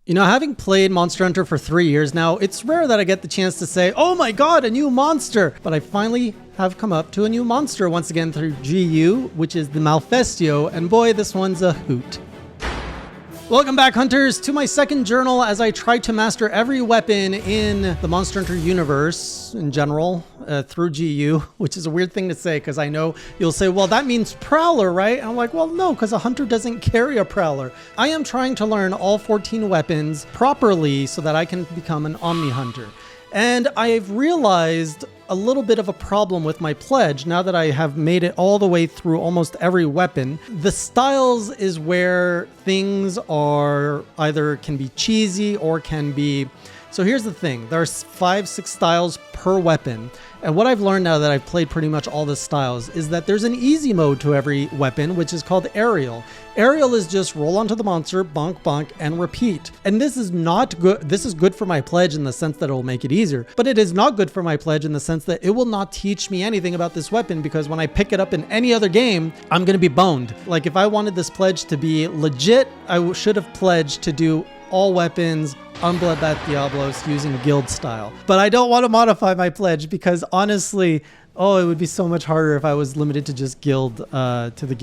You know, having played Monster Hunter for 3 years now, it's rare that I get the chance to say, oh my god, a new monster! But I finally have come up to a new monster once again through GU, which is the Malfestio, and boy, this one's a hoot. Welcome back, hunters, to my second journal as I try to master every weapon in the Monster Hunter universe in general through GU, which is a weird thing to say because I know you'll say, well, that means Prowler, right? And I'm like, well, no, because a hunter doesn't carry a Prowler. I am trying to learn all 14 weapons properly so that I can become an Omni Hunter. And I've realized a little bit of a problem with my pledge now that I have made it all the way through almost every weapon. The styles is where things are either can be cheesy or can be... So here's the thing, there's 5-6 styles per weapon. And what I've learned now that I've played pretty much all the styles is that there's an easy mode to every weapon, which is called aerial. Aerial is just roll onto the monster, bonk, bonk, and repeat. And this is not good. This is good for my pledge in the sense that it will make it easier, but it is not good for my pledge in the sense that it will not teach me anything about this weapon because when I pick it up in any other game, I'm going to be boned. Like if I wanted this pledge to be legit, I should have pledged to do all weapons on Bloodbath Diablos using guild style. But I don't want to modify my pledge because honestly, oh, it would be so much harder if I was limited to just guild, to the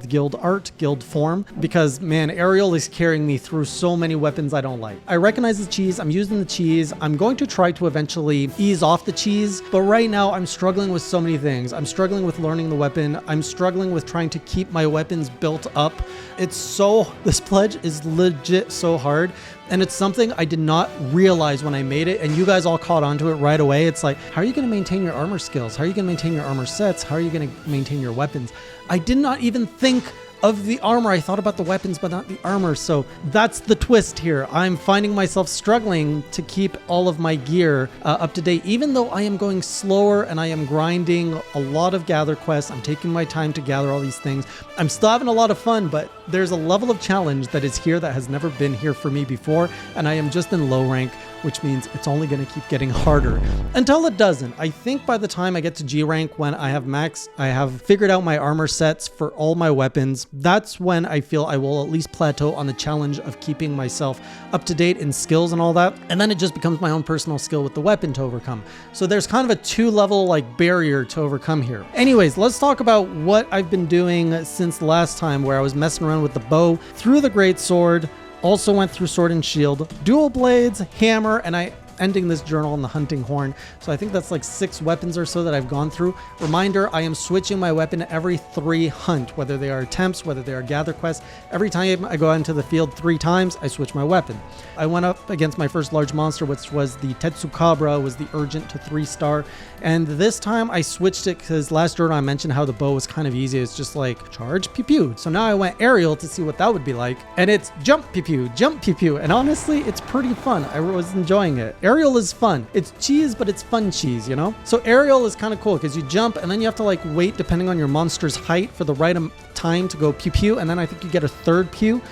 guild art, guild form, because man, aerial is carrying me through so many weapons I don't like. I recognize the cheese, I'm using the cheese, I'm going to try to eventually ease off the cheese, but right now I'm struggling with so many things. I'm struggling with learning the weapon, I'm struggling with trying to keep my weapons built up. This pledge is legit so hard. And it's something I did not realize when I made it, and you guys all caught on to it right away. It's like, how are you going to maintain your armor skills? How are you going to maintain your armor sets? How are you going to maintain your weapons? I did not even think of the armor. I thought about the weapons, but not the armor. So that's the twist here. I'm finding myself struggling to keep all of my gear up to date, even though I am going slower and I am grinding a lot of gather quests. I'm taking my time to gather all these things. I'm still having a lot of fun, but there's a level of challenge that is here that has never been here for me before. And I am just in low rank, which means it's only going to keep getting harder until it doesn't. I think by the time I get to G rank, when I have figured out my armor sets for all my weapons, that's when I feel I will at least plateau on the challenge of keeping myself up to date in skills and all that. And then it just becomes my own personal skill with the weapon to overcome. So there's kind of a 2-level like barrier to overcome here. Anyways, let's talk about what I've been doing since the last time where I was messing around with the bow, through the great sword, also went through sword and shield, dual blades, hammer, and I ending this journal on the hunting horn. So I think that's like 6 weapons or so that I've gone through. Reminder, I am switching my weapon every 3 hunt, whether they are attempts, whether they are gather quests. Every time I go out into the field 3 times, I switch my weapon. I went up against my first large monster, which was the Tetsukabra, was the urgent to 3-star. And this time I switched it because last journal I mentioned how the bow was kind of easy. It's just like charge, pew pew. So now I went aerial to see what that would be like. And it's jump, pew pew, jump, pew pew. And honestly, it's pretty fun. I was enjoying it. Aerial is fun. It's cheese, but it's fun cheese, you know? So aerial is kind of cool because you jump and then you have to like wait depending on your monster's height for the right time to go pew pew. And then I think you get a 3rd pew.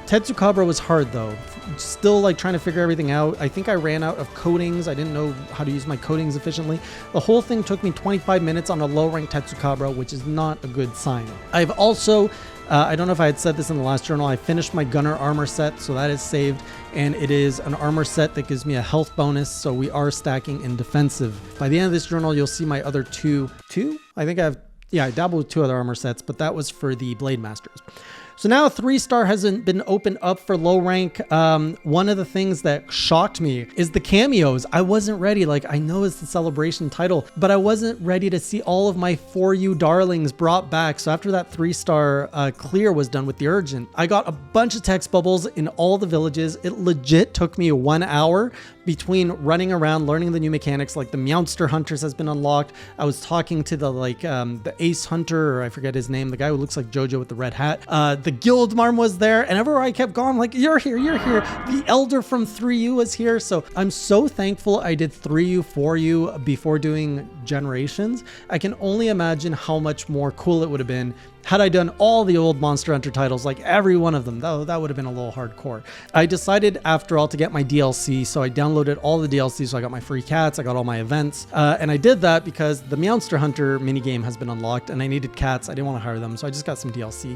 Tetsukabra was hard though. Still like trying to figure everything out. I think I ran out of coatings. I didn't know how to use my coatings efficiently. The whole thing took me 25 minutes on a low rank Tetsukabra, which is not a good sign. I've also, I don't know if I had said this in the last journal, I finished my gunner armor set, so that is saved. And it is an armor set that gives me a health bonus, so we are stacking in defensive. By the end of this journal, you'll see my other two? I think I dabbled with 2 other armor sets, but that was for the Blade Masters. So now 3-star hasn't been opened up for low rank. One of the things that shocked me is the cameos. I wasn't ready. Like, I know it's the celebration title, but I wasn't ready to see all of my For You darlings brought back. So after that 3-star clear was done with the urgent, I got a bunch of text bubbles in all the villages. It legit took me 1 hour between running around, learning the new mechanics, like the Meowster Hunters has been unlocked. I was talking to the Ace Hunter, or I forget his name, the guy who looks like Jojo with the red hat. The Guild Marm was there, and everywhere I kept going, like, you're here, you're here. The Elder from 3U was here. So I'm so thankful I did 3U, 4U before doing Generations. I can only imagine how much more cool it would have been had I done all the old Monster Hunter titles, like every one of them. Though that would have been a little hardcore. I decided after all to get my DLC, so I downloaded all the DLC, so I got my free cats, I got all my events, and I did that because the Meowster Hunter minigame has been unlocked and I needed cats. I didn't want to hire them, so I just got some DLC.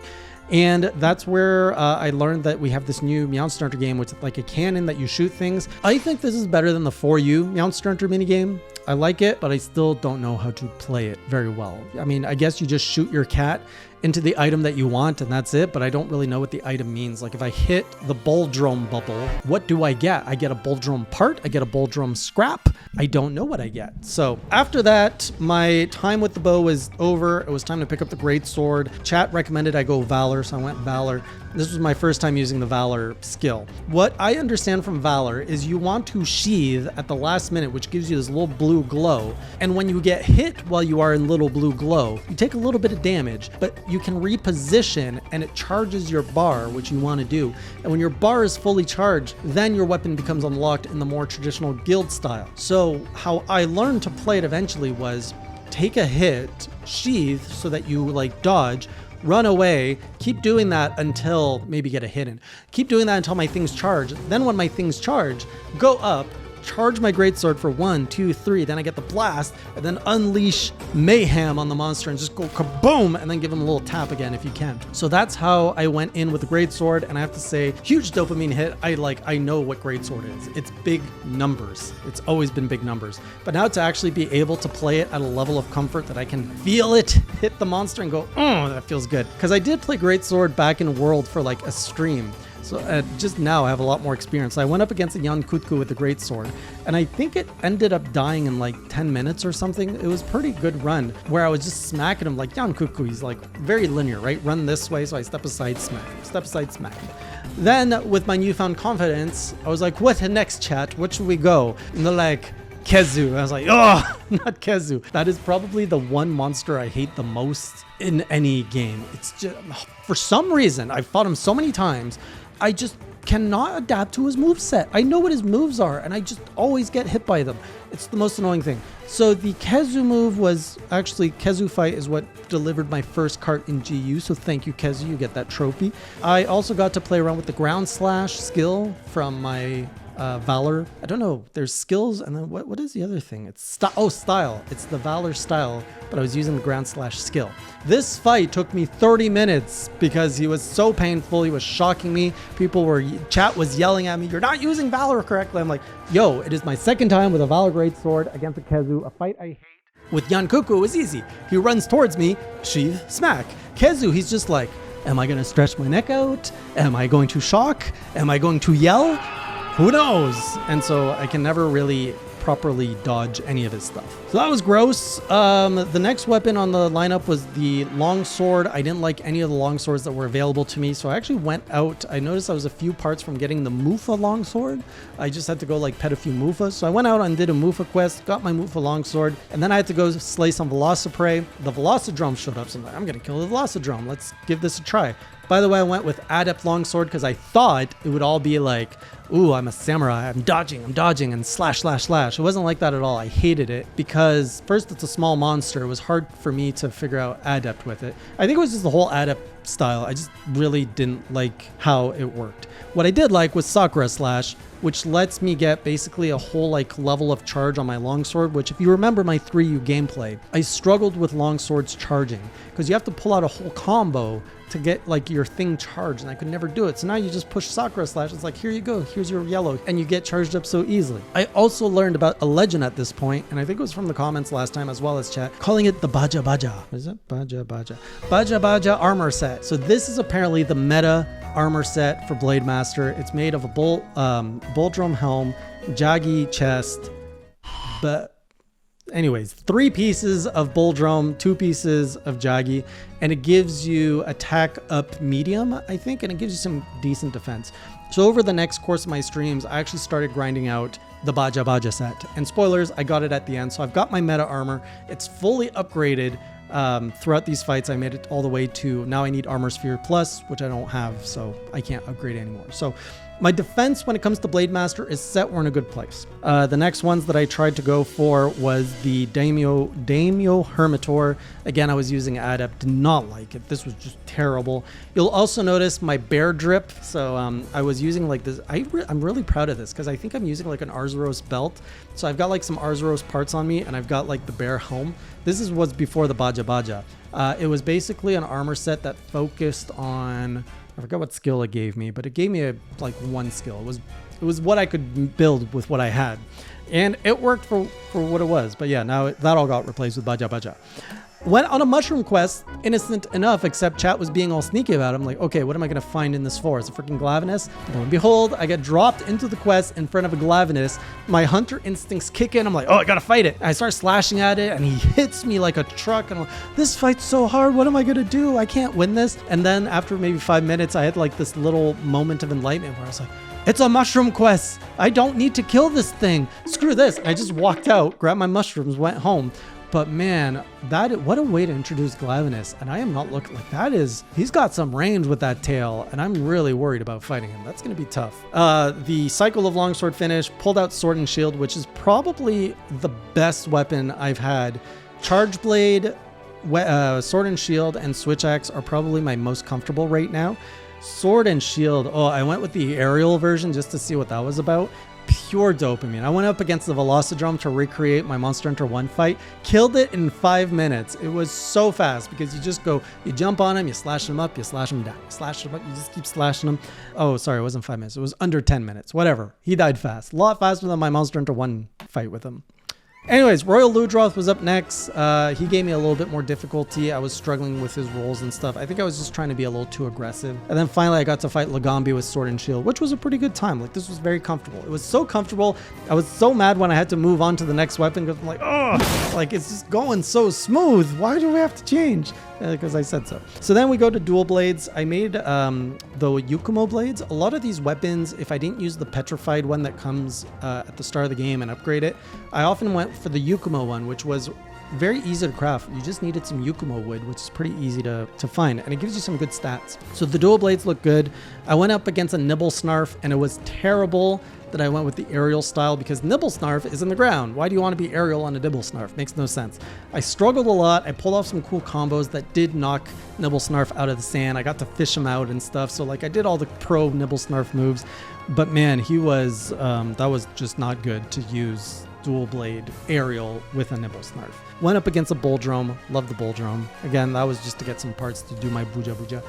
And that's where I learned that we have this new Monster Hunter game, which is like a cannon that you shoot things. I think this is better than the 4U Monster Hunter minigame. I like it, but I still don't know how to play it very well. I mean, I guess you just shoot your cat into the item that you want and that's it, but I don't really know what the item means. Like if I hit the Bulldrum bubble, what do I get? I get a Bulldrum part, I get a Bulldrum scrap. I don't know what I get. So after that, my time with the bow was over. It was time to pick up the great sword. Chat recommended I go Valor, so I went Valor. This was my first time using the Valor skill. What I understand from Valor is you want to sheathe at the last minute, which gives you this little blue glow. And when you get hit while you are in little blue glow, you take a little bit of damage, but you can reposition and it charges your bar, which you want to do. And when your bar is fully charged, then your weapon becomes unlocked in the more traditional guild style. So how I learned to play it eventually was take a hit, sheathe so that you like dodge, run away, keep doing that until maybe get a hit in. Keep doing that until my things charge. Then when my things charge, go up, charge my greatsword for 1, 2, 3, then I get the blast, and then unleash mayhem on the monster and just go kaboom, and then give him a little tap again if you can. So that's how I went in with the greatsword, and I have to say, huge dopamine hit. I know what greatsword is. It's big numbers. It's always been big numbers. But now to actually be able to play it at a level of comfort that I can feel it hit the monster and go, oh, that feels good. Because I did play greatsword back in World for like a stream. So just now I have a lot more experience. I went up against a Jan Kutku with the greatsword, and I think it ended up dying in like 10 minutes or something. It was a pretty good run where I was just smacking him like Jan Kutku. He's like very linear, right? Run this way, so I step aside, smack him, step aside, smack him. Then with my newfound confidence, I was like, what next, chat? What should we go? And they're like, Khezu. I was like, oh, not Khezu. That is probably the one monster I hate the most in any game. It's just, for some reason, I've fought him so many times, I just cannot adapt to his moveset. I know what his moves are, and I just always get hit by them. It's the most annoying thing. So the Khezu move was actually, Khezu fight is what delivered my first cart in GU, so thank you, Khezu, you get that trophy. I also got to play around with the ground slash skill from my Valor. I don't know, there's skills, and then what is the other thing? It's style. It's the Valor style, but I was using the ground slash skill. This fight took me 30 minutes because he was so painful. He was shocking me. Chat was yelling at me, you're not using Valor correctly. I'm like, yo, it is my second time with a Valor greatsword against a Khezu, a fight I hate. With Jan Kutku, it was easy. He runs towards me, sheath, smack. Khezu, he's just like, am I going to stretch my neck out? Am I going to shock? Am I going to yell? Who knows? And so I can never really properly dodge any of his stuff. So that was gross. The next weapon on the lineup was the longsword. I didn't like any of the longswords that were available to me, so I actually went out. I noticed I was a few parts from getting the Mufa longsword. I just had to go like pet a few Mufas. So I went out and did a Mufa quest, got my Mufa longsword, and then I had to go slay some Velociprey. The Velocidrum showed up, so I'm like, I'm gonna kill the Velocidrum. Let's give this a try. By the way, I went with Adept Longsword because I thought it would all be like, ooh, I'm a samurai, I'm dodging, and slash, slash, slash. It wasn't like that at all. I hated it because first, it's a small monster. It was hard for me to figure out Adept with it. I think it was just the whole Adept style. I just really didn't like how it worked. What I did like was Sakura Slash, which lets me get basically a whole like level of charge on my longsword, which if you remember my 3U gameplay, I struggled with longswords charging because you have to pull out a whole combo to get like your thing charged, and I could never do it. So now you just push Sakura Slash. It's like, here you go, here's your yellow, and you get charged up so easily. I also learned about a legend at this point, and I think it was from the comments last time as well as chat, calling it the Baja Baja. What is it? Baja Baja. Baja Baja armor set. So this is apparently the meta armor set for Blade Master. It's made of a Bulldrum helm, Jagi chest, but anyways, 3 pieces of Bulldrum, 2 pieces of Jagi, and it gives you attack up medium, I think, and it gives you some decent defense. So over the next course of my streams, I actually started grinding out the Baja Baja set. And spoilers, I got it at the end. So I've got my meta armor. It's fully upgraded. Throughout these fights, I made it all the way to, now I need Armor Sphere Plus, which I don't have, so I can't upgrade anymore. So My defense when it comes to Blade Master is set. We're in a good place. The next ones that I tried to go for was the Daimyo Hermitor. Again, I was using Adept. Did not like it. This was just terrible. You'll also notice my bear drip. So I was using like this. I'm really proud of this because I think I'm using like an Arzuros belt. So I've got like some Arzuros parts on me, and I've got like the bear helm. This was before the Baja Baja. It was basically an armor set that focused on, I forgot what skill it gave me, but it gave me like one skill. It was what I could build with what I had, and it worked for what it was. But yeah, now that all got replaced with Baja Baja. Went on a mushroom quest, innocent enough, except chat was being all sneaky about it. I'm like, okay, what am I going to find in this forest? A freaking Glavenus? Lo and behold, I get dropped into the quest in front of a Glavenus. My hunter instincts kick in. I'm like, oh, I got to fight it. I start slashing at it, and he hits me like a truck. And I'm like, this fight's so hard. What am I going to do? I can't win this. And then after maybe 5 minutes, I had like this little moment of enlightenment where I was like, it's a mushroom quest. I don't need to kill this thing. Screw this. I just walked out, grabbed my mushrooms, went home. But man, what a way to introduce Glavenus. And I am not looking like that is, he's got some range with that tail, and I'm really worried about fighting him. That's going to be tough. The cycle of longsword finish, pulled out sword and shield, which is probably the best weapon I've had. Charge blade, sword and shield, and switch axe are probably my most comfortable right now. Sword and shield, oh, I went with the aerial version just to see what that was about. Pure dopamine. I went up against the Velocidrome to recreate my Monster Hunter 1 fight. Killed it in 5 minutes. It was so fast because you jump on him, you slash him up, you slash him down, you slash him up, you just keep slashing him. Oh, sorry, it wasn't 5 minutes. It was under 10 minutes. Whatever. He died fast. A lot faster than my Monster Hunter 1 fight with him. Anyways, Royal Ludroth was up next. He gave me a little bit more difficulty. I was struggling with his rolls and stuff. I think I was just trying to be a little too aggressive. And then finally I got to fight Lagambi with Sword and Shield, which was a pretty good time. Like, this was very comfortable. It was so comfortable. I was so mad when I had to move on to the next weapon because I'm like, oh, like it's just going so smooth. Why do we have to change? Because I said so. So then we go to dual blades. I made the Yukumo blades. A lot of these weapons, if I didn't use the petrified one that comes at the start of the game and upgrade it, I often went for the Yukumo one, which was very easy to craft. You just needed some Yukumo wood, which is pretty easy to find, and it gives you some good stats. So the dual blades look good. I went up against a Nibble Snarf, and it was terrible that I went with the aerial style because Nibble Snarf is in the ground. Why do you want to be aerial on a Nibble Snarf? Makes no sense. I struggled a lot. I pulled off some cool combos that did knock Nibble Snarf out of the sand. I got to fish him out and stuff. So like I did all the pro Nibble Snarf moves, but man, he was, that was just not good to use dual blade aerial with a Nibble Snarf. Went up against a Bulldrome. Love the Bulldrome. Again, that was just to get some parts to do my Buja Buja.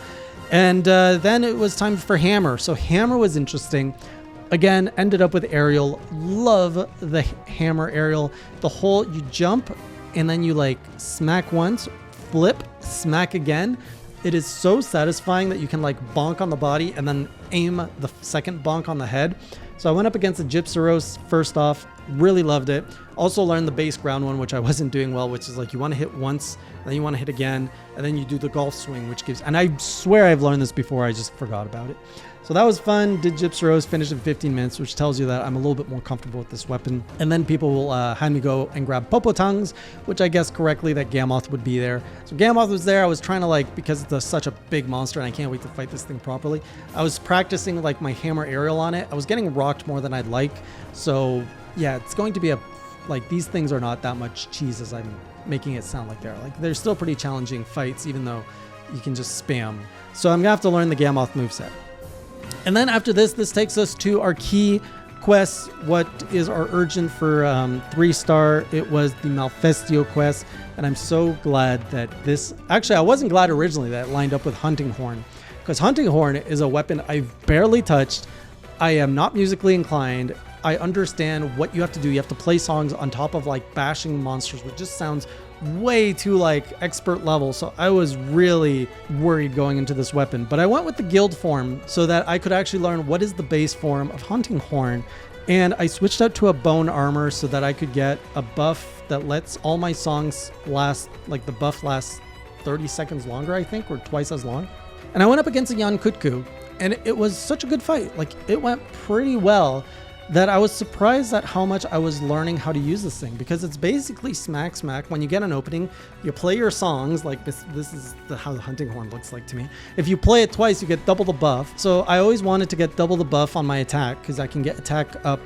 And then it was time for Hammer. So Hammer was interesting. Again, ended up with aerial. Love the Hammer aerial. The whole, you jump and then you like smack once, flip, smack again. It is so satisfying that you can like bonk on the body and then aim the second bonk on the head. So I went up against the Gypsaros first off. Really loved it. Also learned the base ground one, which I wasn't doing well, which is like you want to hit once, then you want to hit again, and then you do the golf swing, which gives, and I swear I've learned this before, I just forgot about it. So that was fun. Did Gypsaros, finished in 15 minutes, which tells you that I'm a little bit more comfortable with this weapon. And then people will have me go and grab Popo Tongues, which I guessed correctly that Gammoth would be there. So Gammoth was there. I was trying to like, because it's such a big monster and I can't wait to fight this thing properly, I was practicing like my hammer aerial on it. I was getting rocked more than I'd like. So yeah, it's going to be like these things are not that much cheese as I'm making it sound like they're. Like they're still pretty challenging fights, even though you can just spam. So I'm gonna have to learn the Gammoth moveset. And then after this takes us to our key quests. What is our urgent for 3-star? It was the Malfestio quest, and I'm so glad that this. Actually, I wasn't glad originally that it lined up with Hunting Horn, because Hunting Horn is a weapon I've barely touched. I am not musically inclined. I understand what you have to do. You have to play songs on top of like bashing monsters, which just sounds way too like expert level. So I was really worried going into this weapon, but I went with the guild form so that I could actually learn what is the base form of Hunting Horn. And I switched out to a bone armor so that I could get a buff that lets all my songs last, like the buff lasts 30 seconds longer, I think, or twice as long. And I went up against a Yankutku, and it was such a good fight. Like it went pretty well. that I was surprised at how much I was learning how to use this thing, because it's basically smack smack. When you get an opening, you play your songs, like this is how the hunting horn looks like to me. If you play it twice, you get double the buff. So I always wanted to get double the buff on my attack, because I can get attack up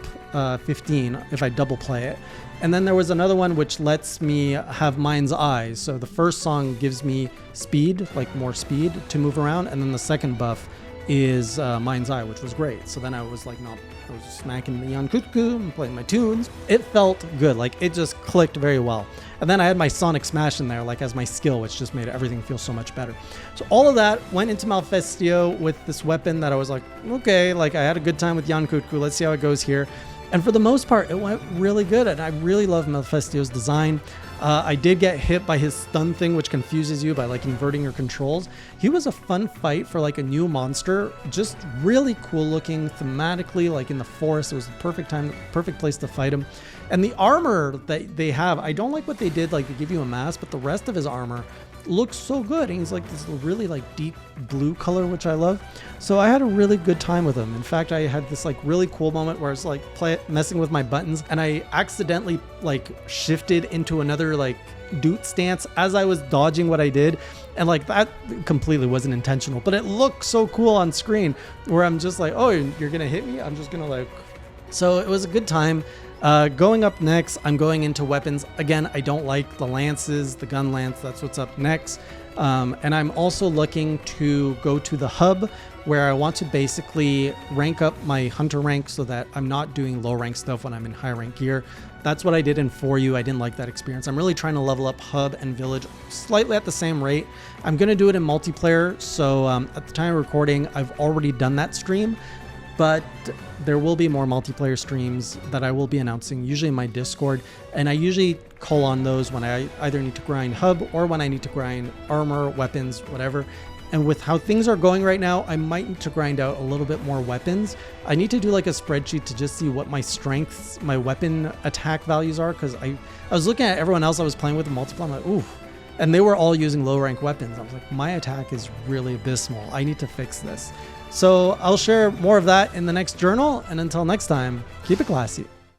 15 if I double play it. And then there was another one which lets me have Mind's Eye. So the first song gives me speed, like more speed to move around, and then the second buff is Mind's Eye, which was great. So then I was like, I was smacking the Yankuku and playing my tunes. It felt good, like it just clicked very well. And then I had my Sonic Smash in there, like as my skill, which just made everything feel so much better. So all of that went into Malfestio with this weapon that I was like, okay, like I had a good time with Yankuku, let's see how it goes here. And for the most part, it went really good, and I really love Malfestio's design. I did get hit by his stun thing, which confuses you by like inverting your controls. He was a fun fight for like a new monster, just really cool looking thematically, like in the forest. It was the perfect time, perfect place to fight him. And the armor that they have, I don't like what they did, like they give you a mask, but the rest of his armor looks so good. And he's like this really like deep blue color, which I love. So I had a really good time with him. In fact, I had this like really cool moment where I was like messing with my buttons, and I accidentally like shifted into another like doot stance as I was dodging what I did. And like that completely wasn't intentional, but it looked so cool on screen where I'm just like, oh, you're gonna hit me? I'm just gonna like... So it was a good time. Going up next, I'm going into weapons. Again, I don't like the lances, the gun lance. That's what's up next. And I'm also looking to go to the hub, where I want to basically rank up my hunter rank so that I'm not doing low rank stuff when I'm in high rank gear. That's what I did in 4U. I didn't like that experience. I'm really trying to level up hub and village slightly at the same rate. I'm going to do it in multiplayer. So at the time of recording, I've already done that stream. But there will be more multiplayer streams that I will be announcing, usually in my Discord. And I usually call on those when I either need to grind hub or when I need to grind armor, weapons, whatever. And with how things are going right now, I might need to grind out a little bit more weapons. I need to do like a spreadsheet to just see what my strengths, my weapon attack values are. Because I was looking at everyone else I was playing with in multiplayer. I'm like, ooh. And they were all using low rank weapons. I was like, my attack is really abysmal. I need to fix this. So I'll share more of that in the next journal. And until next time, keep it classy.